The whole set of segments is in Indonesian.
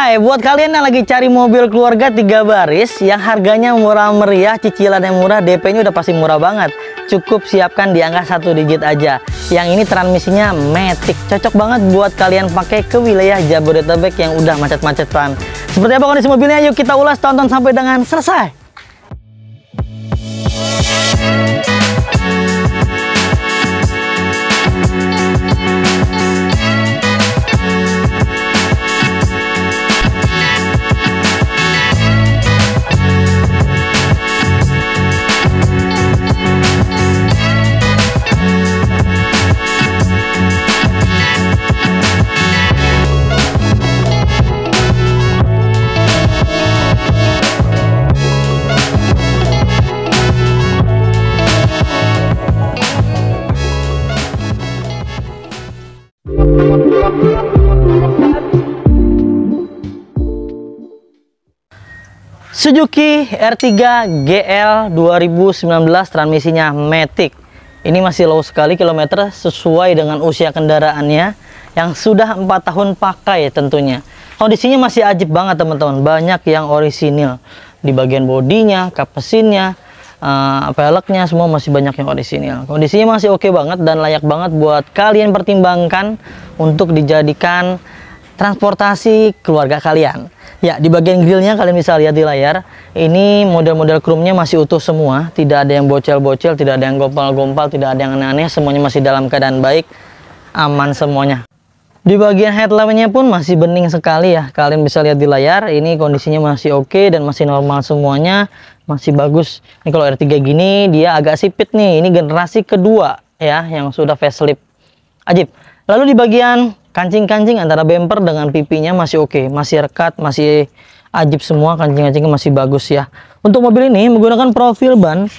Hai, buat kalian yang lagi cari mobil keluarga 3 baris yang harganya murah meriah, cicilannya murah, DP-nya udah pasti murah banget. Cukup siapkan di angka 1 digit aja. Yang ini transmisinya matic, cocok banget buat kalian pakai ke wilayah Jabodetabek yang udah macet-macetan. Seperti apa kondisi mobilnya? Yuk kita ulas, tonton sampai dengan selesai. Suzuki R3 GL 2019 transmisinya matic. Ini masih low sekali kilometer sesuai dengan usia kendaraannya yang sudah 4 tahun pakai tentunya. Kondisinya masih ajib banget teman-teman, banyak yang orisinil. Di bagian bodinya, kap mesinnya, peleknya semua masih banyak yang orisinil. Kondisinya masih oke banget dan layak banget buat kalian pertimbangkan untuk dijadikan transportasi keluarga kalian. Ya, di bagian grillnya kalian bisa lihat di layar. Ini model-model chrome-nya masih utuh semua. Tidak ada yang bocel-bocel, tidak ada yang gompal-gompal, tidak ada yang aneh-aneh. Semuanya masih dalam keadaan baik, aman semuanya. Di bagian headlampnya pun masih bening sekali ya. Kalian bisa lihat di layar. Ini kondisinya masih oke dan masih normal semuanya. Masih bagus. Ini kalau R3 gini, dia agak sipit nih. Ini generasi kedua ya, yang sudah facelift. Ajib. Lalu di bagian kancing-kancing antara bumper dengan pipinya masih oke, masih rekat, masih ajib semua, kancing-kancingnya masih bagus ya. Untuk mobil ini menggunakan profil ban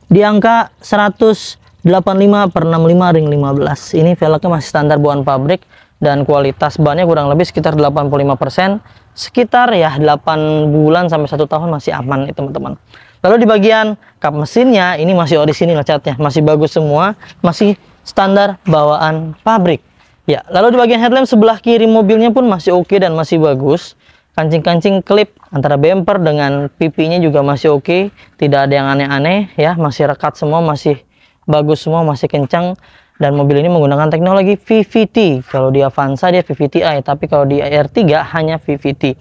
di angka 185/65 ring 15. Ini velgnya masih standar buatan pabrik dan kualitas bannya kurang lebih sekitar 85%, sekitar ya 8 bulan sampai 1 tahun masih aman nih teman-teman. Lalu di bagian kap mesinnya ini masih orisinil catnya, masih bagus semua, masih standar bawaan pabrik. Ya, lalu di bagian headlamp sebelah kiri mobilnya pun masih oke dan masih bagus. Kancing-kancing klip antara bumper dengan pipinya juga masih oke, tidak ada yang aneh-aneh ya, masih rekat semua, masih bagus semua, masih kencang. Dan mobil ini menggunakan teknologi VVT. Kalau di Avanza dia VVT-i, tapi kalau di R3 hanya VVT.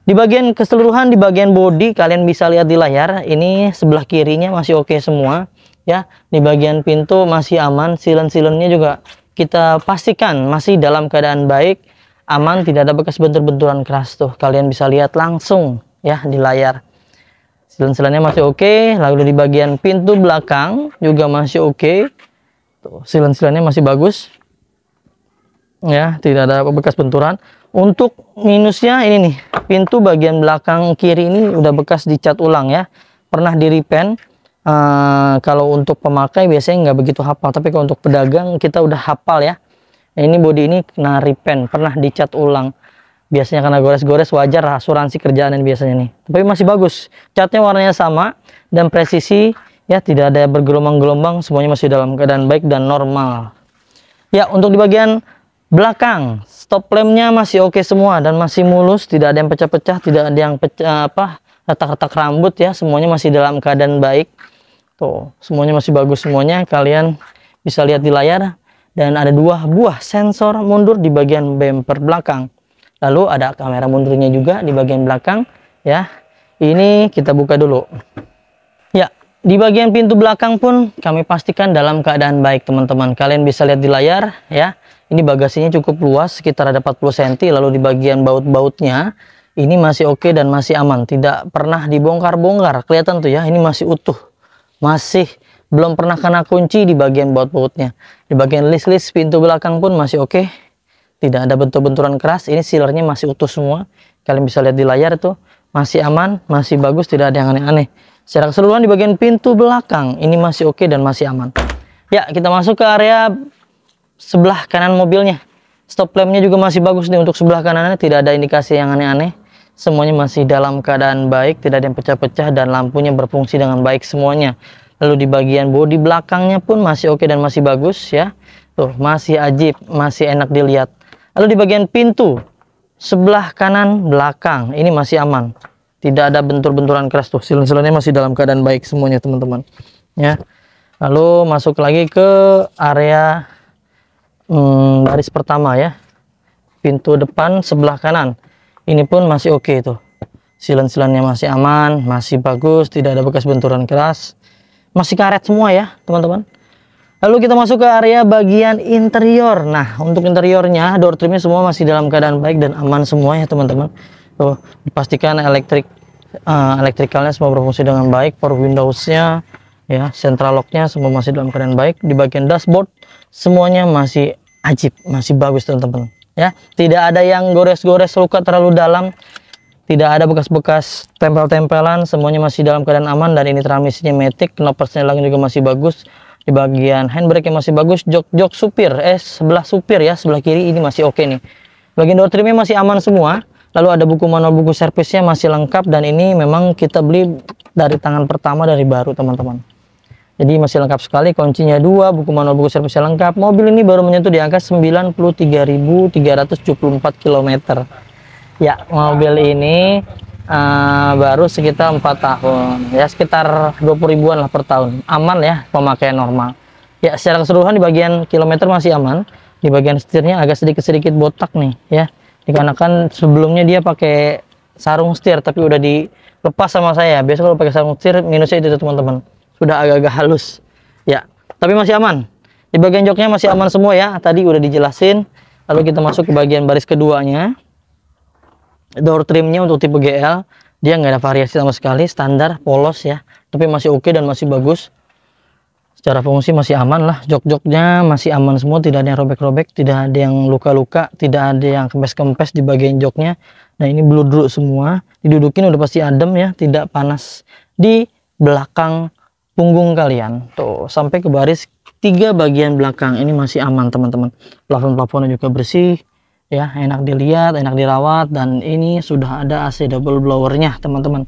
Di bagian keseluruhan, di bagian bodi kalian bisa lihat di layar, ini sebelah kirinya masih oke semua ya. Di bagian pintu masih aman, silen-silennya juga kita pastikan masih dalam keadaan baik, aman, tidak ada bekas bentur-benturan keras tuh. Kalian bisa lihat langsung ya di layar. Silen-silennya masih oke. Lalu di bagian pintu belakang juga masih oke. Tuh, silen-silennya masih bagus. Ya, tidak ada bekas benturan. Untuk minusnya ini nih, pintu bagian belakang kiri ini udah bekas dicat ulang ya. Pernah di repaint. Kalau untuk pemakai biasanya nggak begitu hafal, tapi kalau untuk pedagang kita udah hafal ya. Ini bodi ini kena repaint, pernah dicat ulang. Biasanya karena gores-gores, wajar, asuransi kerjaan ini biasanya nih. Tapi masih bagus, catnya warnanya sama dan presisi ya, tidak ada bergelombang-gelombang, semuanya masih dalam keadaan baik dan normal. Ya, untuk di bagian belakang stop lampnya masih oke semua dan masih mulus, tidak ada yang pecah-pecah, tidak ada yang pecah retak-retak rambut ya, semuanya masih dalam keadaan baik. Tuh, semuanya masih bagus semuanya, kalian bisa lihat di layar. Dan ada 2 buah sensor mundur di bagian bumper belakang. Lalu ada kamera mundurnya juga di bagian belakang ya. Ini kita buka dulu. Ya, di bagian pintu belakang pun kami pastikan dalam keadaan baik teman-teman. Kalian bisa lihat di layar ya. Ini bagasinya cukup luas, sekitar ada 40 cm. Lalu di bagian baut-bautnya ini masih oke dan masih aman, tidak pernah dibongkar-bongkar. Kelihatan tuh ya, ini masih utuh. Masih belum pernah kena kunci di bagian baut-bautnya. Di bagian list-list pintu belakang pun masih oke. Tidak ada bentur-benturan keras. Ini sealernya masih utuh semua. Kalian bisa lihat di layar tuh. Masih aman, masih bagus, tidak ada yang aneh-aneh. Secara keseluruhan di bagian pintu belakang ini masih oke dan masih aman. Ya, kita masuk ke area sebelah kanan mobilnya. Stop lampnya juga masih bagus nih untuk sebelah kanannya. Tidak ada indikasi yang aneh-aneh. Semuanya masih dalam keadaan baik, tidak ada yang pecah-pecah dan lampunya berfungsi dengan baik semuanya. Lalu di bagian bodi belakangnya pun masih oke dan masih bagus ya. Tuh, masih ajib, masih enak dilihat. Lalu di bagian pintu sebelah kanan belakang ini masih aman, tidak ada bentur-benturan keras tuh, silen-silennya masih dalam keadaan baik semuanya teman-teman ya. Lalu masuk lagi ke area baris pertama ya, pintu depan sebelah kanan ini pun masih oke tuh, silen-silennya masih aman, masih bagus, tidak ada bekas benturan keras, masih karet semua ya teman-teman. Lalu kita masuk ke area bagian interior. Nah, untuk interiornya, door trimnya semua masih dalam keadaan baik dan aman semua ya teman-teman. Tuh, dipastikan elektrikalnya semua berfungsi dengan baik. Power windowsnya, ya, central locknya semua masih dalam keadaan baik. Di bagian dashboard semuanya masih ajib, masih bagus teman-teman. Ya, tidak ada yang gores-gores luka terlalu dalam, tidak ada bekas-bekas tempel-tempelan, semuanya masih dalam keadaan aman. Dan ini transmisinya matic, knob persneling juga masih bagus. Di bagian handbrake yang masih bagus, jok supir, sebelah supir ya, sebelah kiri ini masih oke nih. Bagian door trimnya masih aman semua. Lalu ada buku manual, buku servisnya masih lengkap, dan ini memang kita beli dari tangan pertama dari baru teman-teman. Jadi masih lengkap sekali, kuncinya 2, buku manual, buku servisnya lengkap. Mobil ini baru menyentuh di angka 93.374 km. Ya, mobil ini baru sekitar 4 tahun ya, sekitar 20 ribuan lah per tahun, aman ya, pemakaian normal ya. Secara keseluruhan di bagian kilometer masih aman. Di bagian setirnya agak sedikit botak nih ya, dikarenakan sebelumnya dia pakai sarung setir tapi udah dilepas sama saya. Biasa kalau pakai sarung setir minusnya itu teman-teman, sudah agak-agak halus ya, tapi masih aman. Di bagian joknya masih aman semua ya, tadi udah dijelasin. Lalu kita masuk ke bagian baris keduanya. Door trimnya untuk tipe GL dia nggak ada variasi sama sekali, standar polos ya, tapi masih oke dan masih bagus. Secara fungsi masih aman lah. Jok-joknya masih aman semua, tidak ada yang robek-robek, tidak ada yang luka-luka, tidak ada yang kempes-kempes di bagian joknya. Nah, ini bludruk semua, didudukin udah pasti adem ya, tidak panas di belakang punggung kalian tuh. Sampai ke baris 3 bagian belakang ini masih aman teman-teman. Plafon-plafonnya juga bersih ya, enak dilihat, enak dirawat, dan ini sudah ada AC double blowernya teman-teman.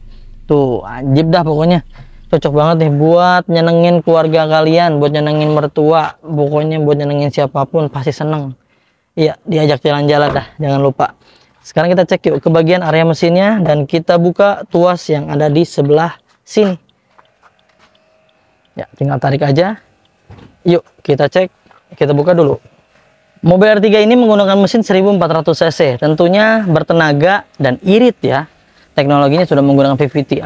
Tuh ajib dah pokoknya, cocok banget nih buat nyenengin keluarga kalian, buat nyenengin mertua, pokoknya buat nyenengin siapapun pasti seneng. Iya, diajak jalan-jalan dah, jangan lupa. Sekarang kita cek yuk ke bagian area mesinnya, dan kita buka tuas yang ada di sebelah sini ya, tinggal tarik aja. Yuk kita cek, kita buka dulu. Mobil R3 ini menggunakan mesin 1400 cc, tentunya bertenaga dan irit ya. Teknologinya sudah menggunakan VVT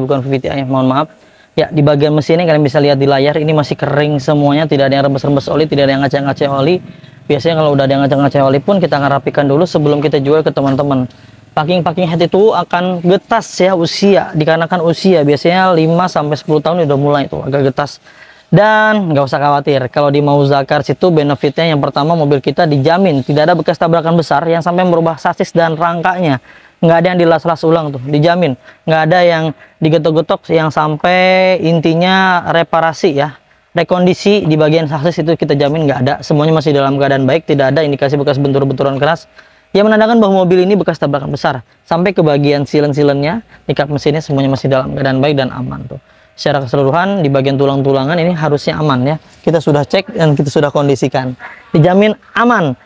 bukan VVT-i, mohon maaf. Ya, di bagian mesinnya kalian bisa lihat di layar, ini masih kering semuanya, tidak ada yang rembes-rembes oli, tidak ada yang ngacak-ngacak oli. Biasanya kalau udah ada yang ngacak-ngacak oli pun kita akan rapikan dulu sebelum kita jual ke teman-teman. Packing head itu akan getas ya usia, dikarenakan usia biasanya 5-10 tahun udah mulai itu agak getas. Dan nggak usah khawatir, kalau di Mauza Cars itu benefitnya yang pertama, mobil kita dijamin tidak ada bekas tabrakan besar yang sampai merubah sasis dan rangkanya. Nggak ada yang dilas-las ulang tuh, dijamin. Nggak ada yang digetok-getok yang sampai intinya reparasi ya, rekondisi di bagian sasis itu kita jamin nggak ada. Semuanya masih dalam keadaan baik, tidak ada indikasi bekas bentur-benturan keras yang menandakan bahwa mobil ini bekas tabrakan besar. Sampai ke bagian silen-silennya, di kap mesinnya semuanya masih dalam keadaan baik dan aman tuh. Secara keseluruhan di bagian tulang-tulangan ini harusnya aman ya. Kita sudah cek dan kita sudah kondisikan, dijamin aman.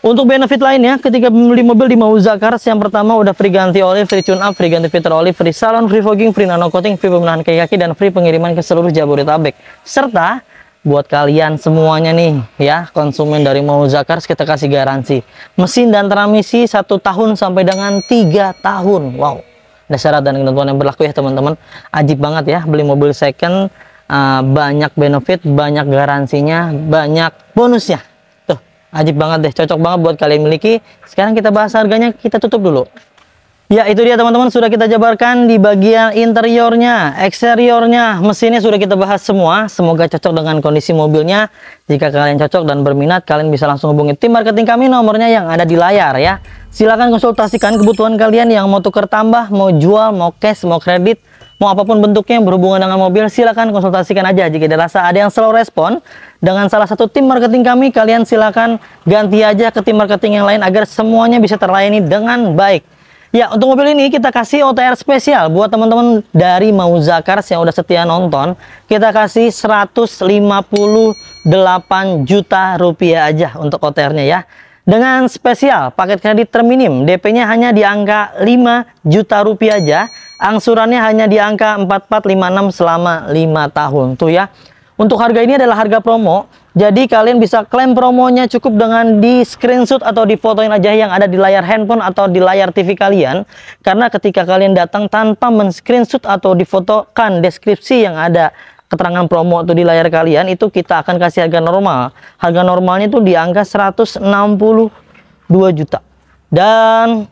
Untuk benefit lainnya ketika membeli mobil di Mauza Cars, yang pertama udah free ganti oli, free tune up, free ganti filter oli, free salon, free fogging, free nano coating, free pemenahan kaki-kaki, dan free pengiriman ke seluruh Jabodetabek. Serta buat kalian semuanya nih ya, konsumen dari Mauza Cars, kita kasih garansi mesin dan transmisi 1 tahun sampai dengan 3 tahun. Wow, ada syarat dan ketentuan yang berlaku ya teman-teman. Ajib banget ya beli mobil second, banyak benefit, banyak garansinya, banyak bonusnya. Tuh ajib banget deh, cocok banget buat kalian miliki. Sekarang kita bahas harganya, kita tutup dulu. Ya, itu dia teman-teman, sudah kita jabarkan di bagian interiornya, eksteriornya, mesinnya sudah kita bahas semua. Semoga cocok dengan kondisi mobilnya. Jika kalian cocok dan berminat, kalian bisa langsung hubungi tim marketing kami, nomornya yang ada di layar ya. Silahkan konsultasikan kebutuhan kalian yang mau tuker tambah, mau jual, mau cash, mau kredit, mau apapun bentuknya yang berhubungan dengan mobil. Silahkan konsultasikan aja. Jika dirasa ada yang slow respon dengan salah satu tim marketing kami, kalian silahkan ganti aja ke tim marketing yang lain agar semuanya bisa terlayani dengan baik. Ya, untuk mobil ini kita kasih OTR spesial buat teman-teman dari Mauza Cars yang udah setia nonton. Kita kasih 158 juta rupiah aja untuk OTR-nya ya. Dengan spesial paket kredit terminim, DP-nya hanya di angka 5 juta rupiah aja. Angsurannya hanya di angka 4456 selama 5 tahun. Tuh ya. Untuk harga ini adalah harga promo. Jadi kalian bisa klaim promonya cukup dengan di screenshot atau di fotoin aja yang ada di layar handphone atau di layar TV kalian. Karena ketika kalian datang tanpa men-screenshot atau difotokan deskripsi yang ada keterangan promo itu di layar kalian, itu kita akan kasih harga normal. Harga normalnya itu di angka 162 juta. Dan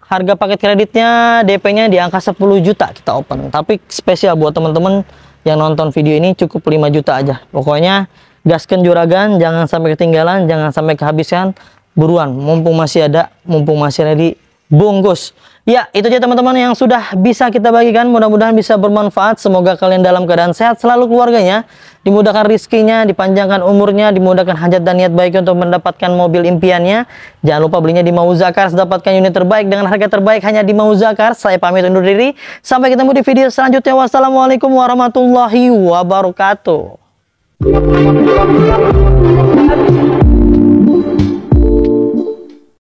harga paket kreditnya DP-nya di angka 10 juta kita open. Tapi spesial buat teman-teman yang nonton video ini cukup 5 juta aja. Pokoknya gaskan juragan, jangan sampai ketinggalan, jangan sampai kehabisan. Buruan, mumpung masih ada, mumpung masih ready, bungkus. Ya, itu aja teman-teman yang sudah bisa kita bagikan. Mudah-mudahan bisa bermanfaat. Semoga kalian dalam keadaan sehat selalu keluarganya, dimudahkan rizkinya, dipanjangkan umurnya, dimudahkan hajat dan niat baik untuk mendapatkan mobil impiannya. Jangan lupa belinya di Mauzakars, dapatkan unit terbaik dengan harga terbaik hanya di Mauzakars. Saya pamit undur diri. Sampai ketemu di video selanjutnya. Wassalamualaikum warahmatullahi wabarakatuh.